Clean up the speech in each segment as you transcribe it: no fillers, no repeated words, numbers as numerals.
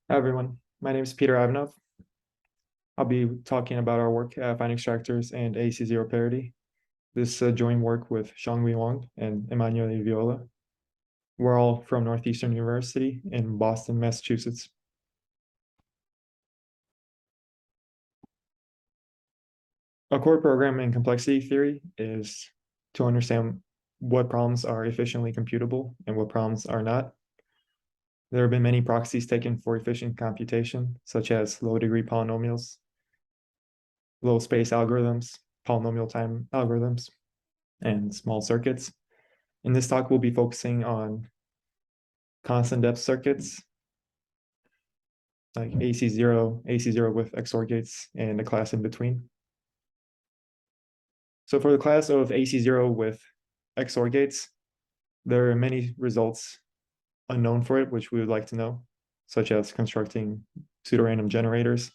Hi everyone, my name is Peter Ivanov. I'll be talking about our work at Affine extractors and AC0 Parity. This joint work with Xianghui Wang and Emanuele Viola. We're all from Northeastern University in Boston, Massachusetts. A core program in complexity theory is to understand what problems are efficiently computable and what problems are not. There have been many proxies taken for efficient computation, such as low-degree polynomials, low-space algorithms, polynomial time algorithms, and small circuits. In this talk, we'll be focusing on constant depth circuits like AC0 with XOR gates, and a class in between. So for the class of AC0 with XOR gates, there are many results unknown for it, which we would like to know, such as constructing pseudorandom generators,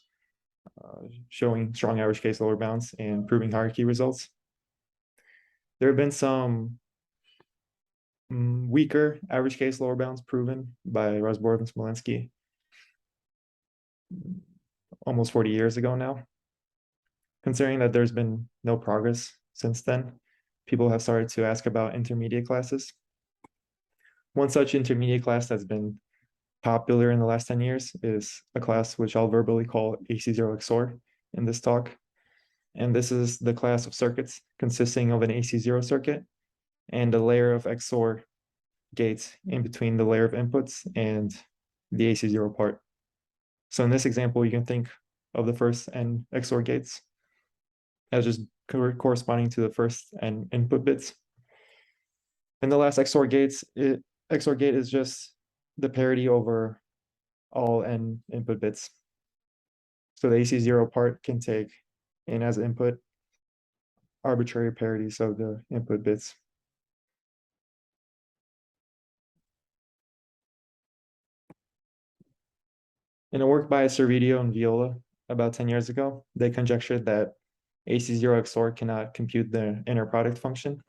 showing strong average case lower bounds, and proving hierarchy results. There have been some weaker average case lower bounds proven by Razborov and Smolensky almost 40 years ago now. Considering that there's been no progress since then, people have started to ask about intermediate classes. One such intermediate class that's been popular in the last 10 years is a class which I'll verbally call AC0 XOR in this talk. And this is the class of circuits consisting of an AC0 circuit and a layer of XOR gates in between the layer of inputs and the AC0 part. So in this example, you can think of the first n XOR gates as just corresponding to the first n input bits. And the last XOR gate is just the parity over all n input bits. So the AC0 part can take in as input arbitrary parities of the input bits. In a work by Servidio and Viola about 10 years ago, they conjectured that AC0 XOR cannot compute the inner product function.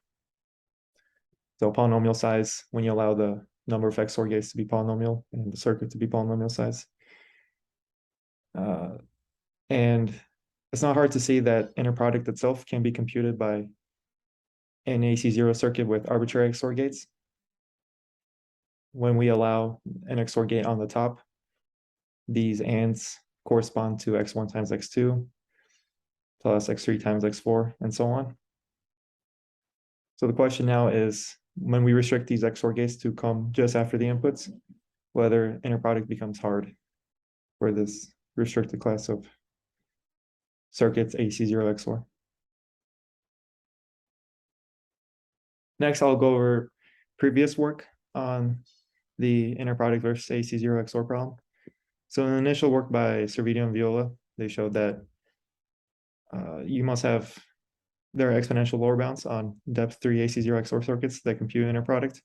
So polynomial size, when you allow the number of XOR gates to be polynomial and the circuit to be polynomial size. And it's not hard to see that inner product itself can be computed by an AC0 circuit with arbitrary XOR gates. When we allow an XOR gate on the top, these ANDs correspond to x1 times x2 plus x3 times x4 and so on. So the question now is, when we restrict these XOR gates to come just after the inputs, whether inner product becomes hard for this restricted class of circuits AC0 XOR. Next, I'll go over previous work on the inner product versus AC0 XOR problem. So in the initial work by Servidio and Viola, they showed that there are exponential lower bounds on depth 3 AC0 XOR circuits that compute inner product,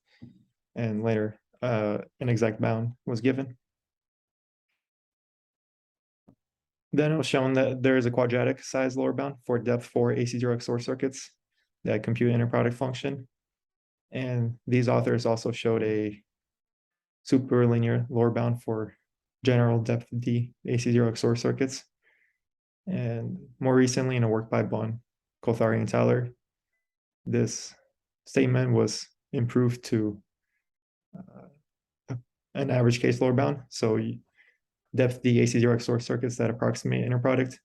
and later an exact bound was given. Then it was shown that there is a quadratic size lower bound for depth 4 AC0 XOR circuits that compute inner product function. And these authors also showed a superlinear lower bound for general depth D AC0 XOR circuits. And more recently, in a work by Bonn, Kothari, and Tyler, this statement was improved to an average case lower bound. So depth D AC0 XOR circuits that approximate inner product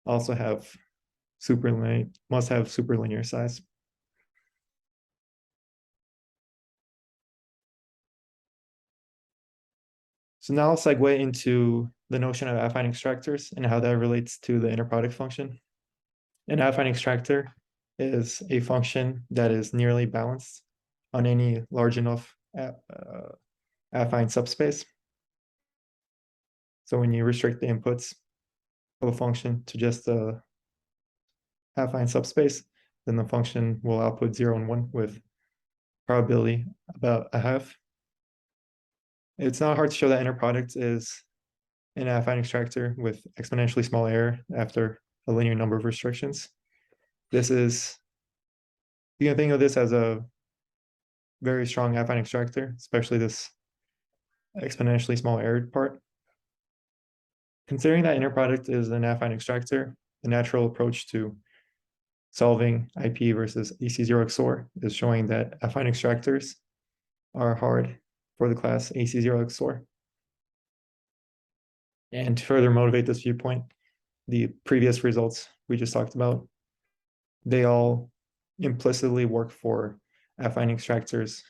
also must have superlinear size. So now I'll segue into the notion of affine extractors and how that relates to the inner product function. An affine extractor is a function that is nearly balanced on any large enough affine subspace. So when you restrict the inputs of a function to just a affine subspace, then the function will output 0 and 1 with probability about a half. It's not hard to show that inner product is an affine extractor with exponentially small error after a linear number of restrictions. You can think of this as a very strong affine extractor, especially this exponentially small error part. Considering that inner product is an affine extractor, the natural approach to solving IP versus AC0 XOR is showing that affine extractors are hard for the class AC0 XOR. And to further motivate this viewpoint, the previous results we just talked about, they all implicitly work for affine extractors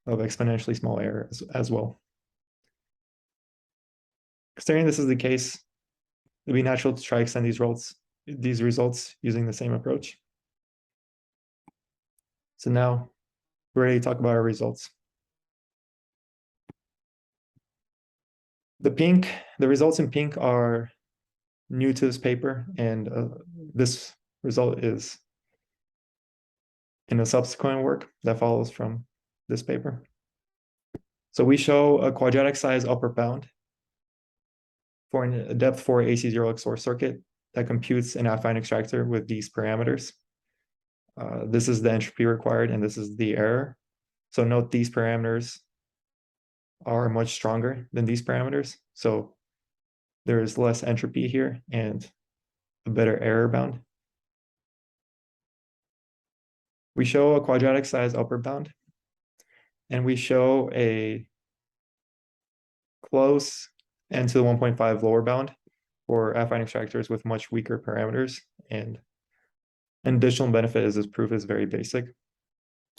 of exponentially small error as well. Considering this is the case, it'd be natural to try extend these results using the same approach. So now we're ready to talk about our results. The results in pink are new to this paper, and this result is in a subsequent work that follows from this paper. So we show a quadratic size upper bound for a depth 4 AC0 XOR circuit that computes an affine extractor with these parameters. This is the entropy required, and this is the error. So note these parameters are much stronger than these parameters. So there's less entropy here and a better error bound. We show a quadratic size upper bound, and we show a close n to the 1.5 lower bound for affine extractors with much weaker parameters. And an additional benefit is this proof is very basic.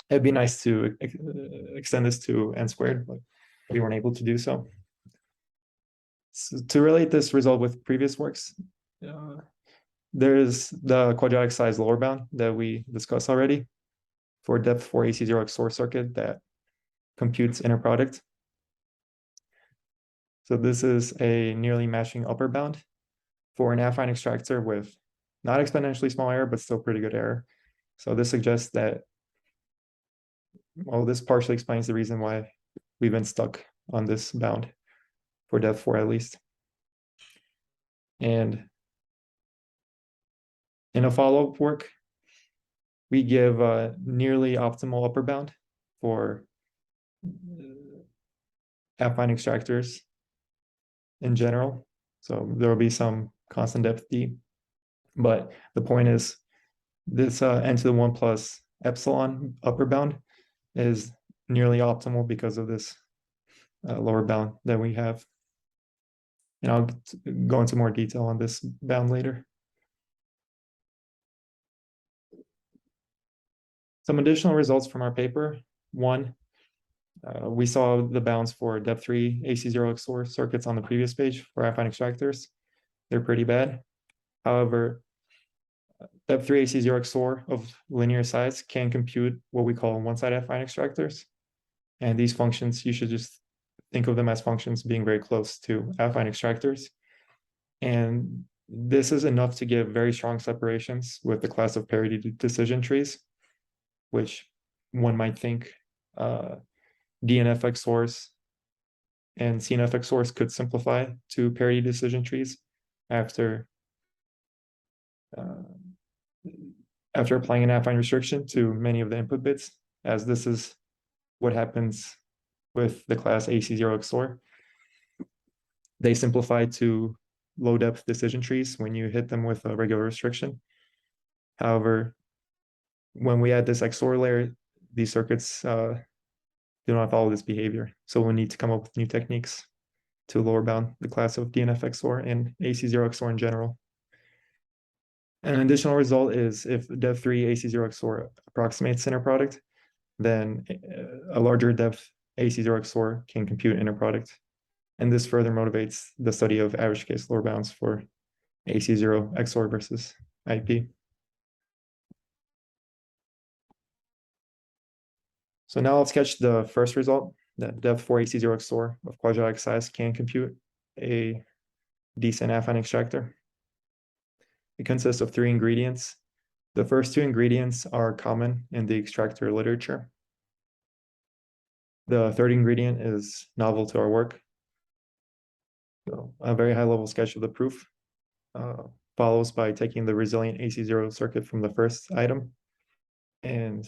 It'd be nice to extend this to n squared, but we weren't able to do so. So to relate this result with previous works, there's the quadratic size lower bound that we discussed already for depth 4 AC0 XOR circuit that computes inner product. So this is a nearly matching upper bound for an affine extractor with not exponentially small error, but still pretty good error. So this suggests that, well, this partially explains the reason why we've been stuck on this bound for depth 4 at least. And in a follow-up work, we give a nearly optimal upper bound for affine extractors in general. So there will be some constant depth D. But the point is, this n to the 1 plus epsilon upper bound is nearly optimal because of this lower bound that we have. And I'll go into more detail on this bound later. Some additional results from our paper. One, we saw the bounds for depth 3 AC0 XOR circuits on the previous page for affine extractors. They're pretty bad. However, depth 3 AC0 XOR of linear size can compute what we call one-side affine extractors. And these functions, you should just think of them as functions being very close to affine extractors. And this is enough to give very strong separations with the class of parity decision trees, which one might think DNF XORs and CNF XORs could simplify to parity decision trees after applying an affine restriction to many of the input bits, as this is what happens with the class AC0 XOR. They simplify to low depth decision trees when you hit them with a regular restriction. However, when we add this XOR layer, these circuits do not follow this behavior. So we'll need to come up with new techniques to lower bound the class of DNF XOR and AC0 XOR in general. An additional result is if depth 3 AC0 XOR approximates inner product, then a larger depth AC0 XOR can compute inner product. And this further motivates the study of average case lower bounds for AC0 XOR versus IP. So now let's sketch the first result, that depth 4 AC0 XOR of quadratic size can compute a decent affine extractor. It consists of 3 ingredients. The first 2 ingredients are common in the extractor literature. The third ingredient is novel to our work. So a very high-level sketch of the proof follows by taking the resilient AC0 circuit from the first item and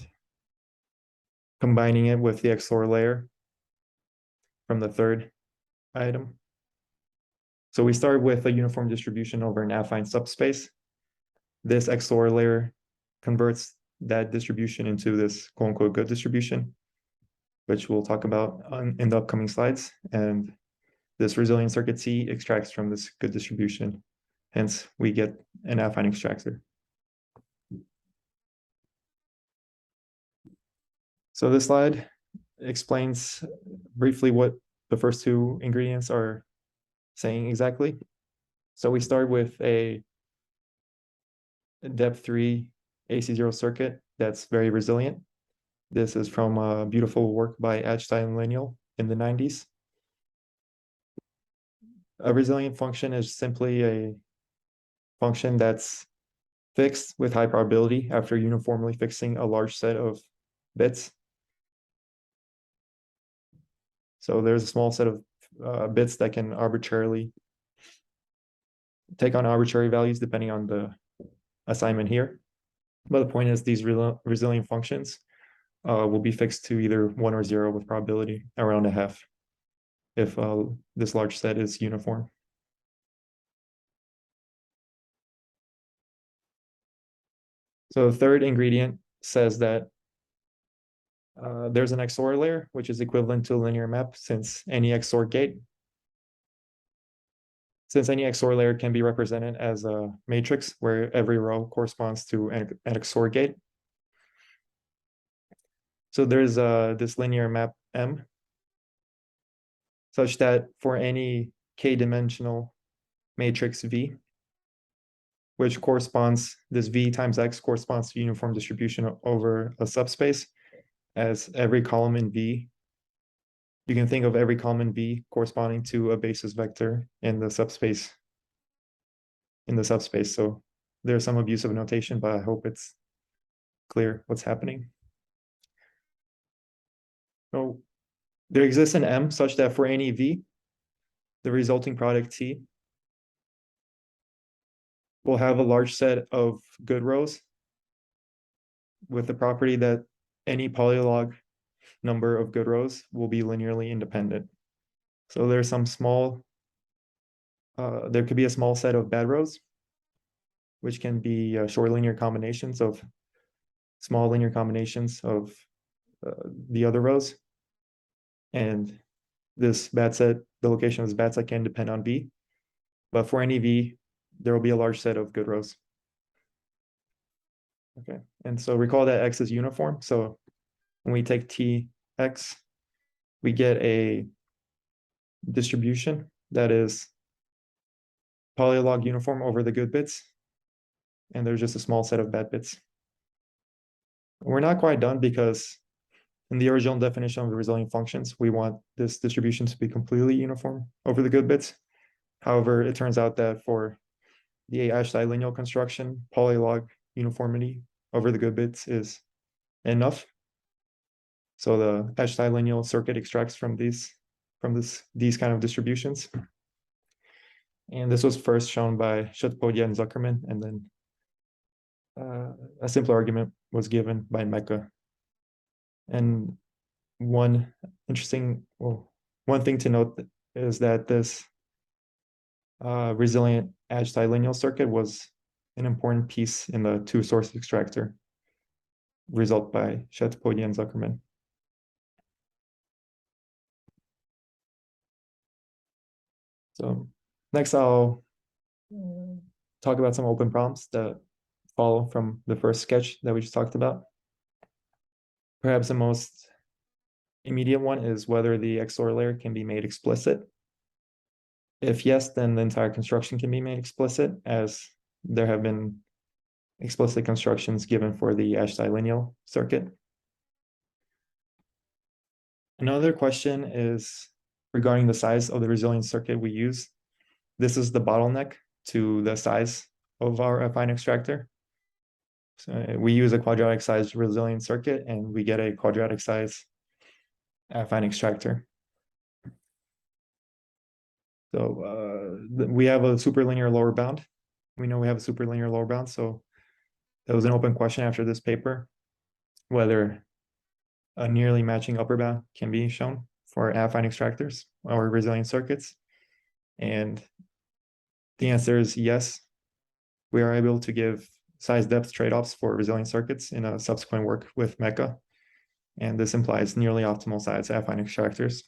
combining it with the XOR layer from the third item. So we start with a uniform distribution over an affine subspace. This XOR layer converts that distribution into this quote unquote good distribution, which we'll talk about in the upcoming slides. And this resilient circuit C extracts from this good distribution. Hence, we get an affine extractor. So this slide explains briefly what the first two ingredients are saying exactly. So we start with a depth 3 AC0 circuit that's very resilient. This is from a beautiful work by Adstein and Lineal in the 90s. A resilient function is simply a function that's fixed with high probability after uniformly fixing a large set of bits. So there's a small set of bits that can arbitrarily take on arbitrary values depending on the assignment here. But the point is these resilient functions will be fixed to either 1 or 0 with probability around a half if this large set is uniform. So the third ingredient says that there's an XOR layer, which is equivalent to a linear map since any XOR layer can be represented as a matrix where every row corresponds to an XOR gate. So there's this linear map M such that for any k-dimensional matrix V, which corresponds, this V times X corresponds to uniform distribution over a subspace, as every column in V, you can think of every column in V corresponding to a basis vector in the subspace. So there's some abuse of notation, but I hope it's clear what's happening. So there exists an M such that for any V, the resulting product T will have a large set of good rows with the property that any polylog number of good rows will be linearly independent. So there's some small, there could be a small set of bad rows, which can be short linear combinations of small linear combinations of the other rows. And this bad set, the location of this bad set can depend on V. But for any V, there will be a large set of good rows. Okay, and so recall that X is uniform. So when we take Tx, we get a distribution that is polylog uniform over the good bits. And there's just a small set of bad bits. We're not quite done because in the original definition of the resilient functions, we want this distribution to be completely uniform over the good bits. However, it turns out that for the Ashtai lineal construction, polylog uniformity over the good bits is enough. So the Ashtai lineal circuit extracts from these kind of distributions. And this was first shown by Shatpodia and Zuckerman, and then a simpler argument was given by Mecca. And one thing to note is that this resilient Ashtai lineal circuit was an important piece in the two-source extractor result by Shatpodia and Zuckerman. So next I'll talk about some open problems that follow from the first sketch that we just talked about. Perhaps the most immediate one is whether the XOR layer can be made explicit. If yes, then the entire construction can be made explicit, as there have been explicit constructions given for the Ashtai lineal circuit. Another question is regarding the size of the resilient circuit we use. This is the bottleneck to the size of our affine extractor. So we use a quadratic size resilient circuit and we get a quadratic size affine extractor. So we have a superlinear lower bound. We know we have a superlinear lower bound. So that was an open question after this paper, whether a nearly matching upper bound can be shown for affine extractors or resilient circuits. And The answer is yes. We are able to give size depth trade-offs for resilient circuits in a subsequent work with Mecha, and this implies nearly optimal size affine extractors.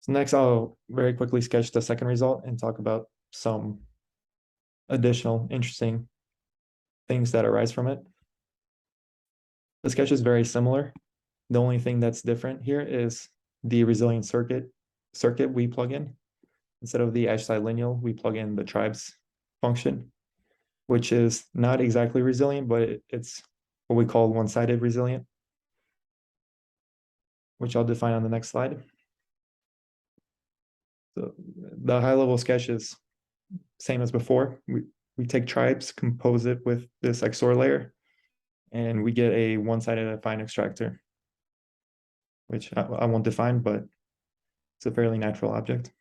So next, I'll very quickly sketch the second result and talk about some additional interesting things that arise from it. The sketch is very similar. The only thing that's different here is the resilient circuit we plug in. Instead of the edge side lineal, we plug in the tribes function, which is not exactly resilient, but it's what we call one-sided resilient, which I'll define on the next slide. So the high-level sketch is same as before. We take tribes, compose it with this XOR layer, and we get a one-sided affine extractor, which I won't define, but it's a fairly natural object.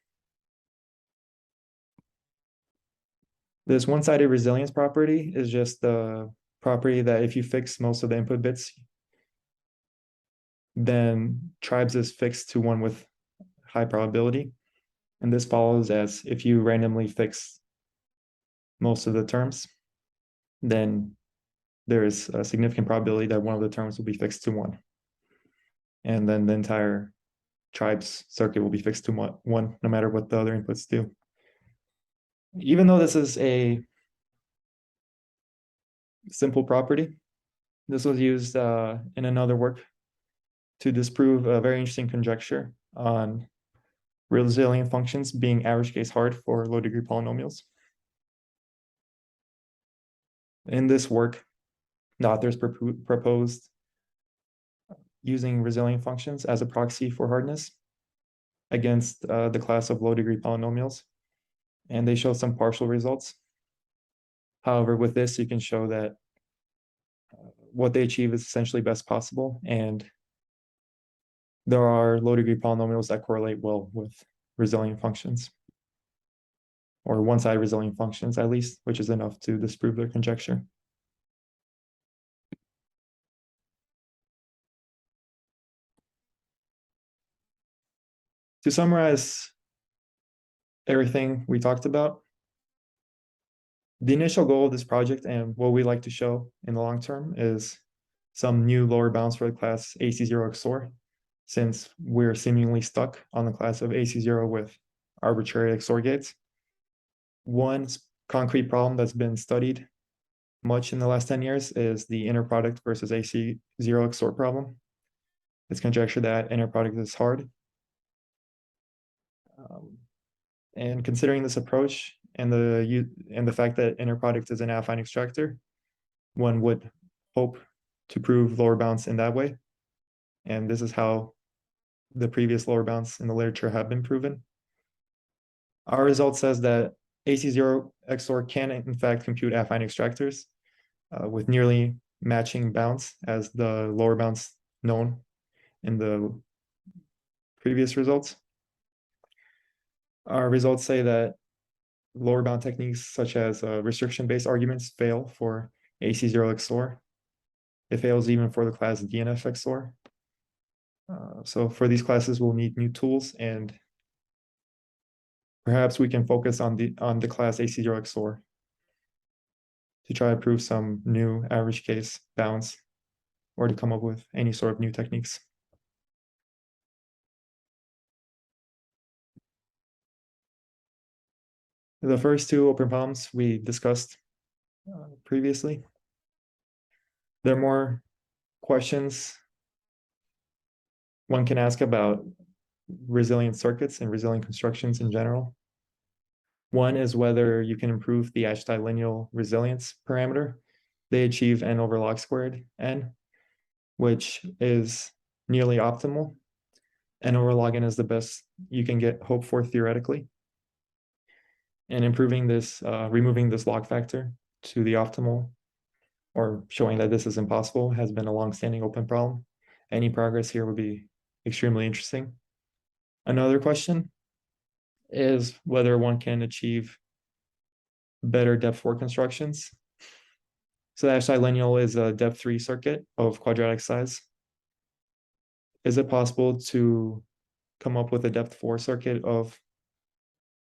This one-sided resilience property is just the property that if you fix most of the input bits, then tribes is fixed to one with high probability. And this follows as if you randomly fix most of the terms, then there is a significant probability that one of the terms will be fixed to one. And then the entire tribes circuit will be fixed to one, no matter what the other inputs do. Even though this is a simple property, this was used in another work to disprove a very interesting conjecture on resilient functions being average case hard for low degree polynomials. In this work, the authors proposed using resilient functions as a proxy for hardness against the class of low degree polynomials, and they show some partial results. However, with this, you can show that what they achieve is essentially best possible, and there are low degree polynomials that correlate well with resilient functions, or one-sided resilient functions at least, which is enough to disprove their conjecture. To summarize everything we talked about, the initial goal of this project and what we like to show in the long term is some new lower bounds for the class AC0 XOR, since we're seemingly stuck on the class of AC0 with arbitrary XOR gates. One concrete problem that's been studied much in the last 10 years is the inner product versus AC0 XOR problem. It's conjectured that inner product is hard. And considering this approach and the fact that inner product is an affine extractor, one would hope to prove lower bounds in that way. And this is how the previous lower bounds in the literature have been proven. Our result says that AC0 XOR can in fact compute affine extractors with nearly matching bounds as the lower bounds known in the previous results. Our results say that lower bound techniques such as restriction-based arguments fail for AC0 XOR. It fails even for the class DNF XOR. So for these classes, we'll need new tools, and perhaps we can focus on the class AC0 XOR to try to prove some new average case bounds or to come up with any sort of new techniques. The first two open problems we discussed previously. There are more questions one can ask about resilient circuits and resilient constructions in general. One is whether you can improve the edge lineal resilience parameter. They achieve n over log squared n, which is nearly optimal. N over log n is the best you can hope for theoretically. And improving this, removing this log factor to the optimal, or showing that this is impossible, has been a long-standing open problem. Any progress here would be extremely interesting. Another question is whether one can achieve better depth 4 constructions. So the edge lineal is a depth 3 circuit of quadratic size. Is it possible to come up with a depth 4 circuit of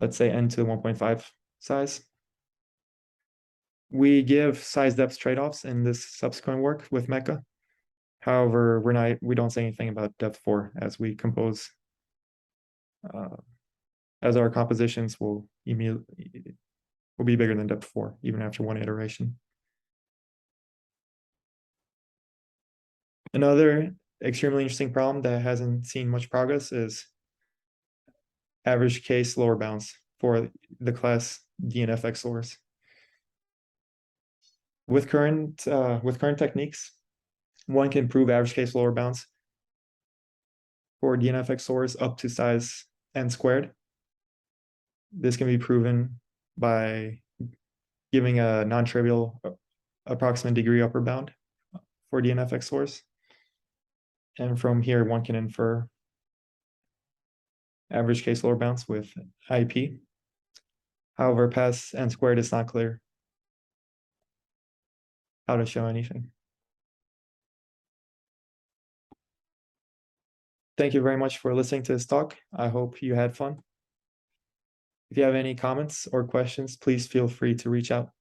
let's say n to 1.5 size. We give size depth trade-offs in this subsequent work with Mecha. However, we don't say anything about depth 4 as we compose, as our compositions will be bigger than depth 4 even after one iteration. Another extremely interesting problem that hasn't seen much progress is average case lower bounds for the class DNF XORs. With current techniques, one can prove average case lower bounds for DNF XORs up to size n squared. This can be proven by giving a non-trivial approximate degree upper bound for DNF XORs. And from here, one can infer average case lower bounds with IP. However, past n squared, it's not clear how to show anything. Thank you very much for listening to this talk. I hope you had fun. If you have any comments or questions, please feel free to reach out.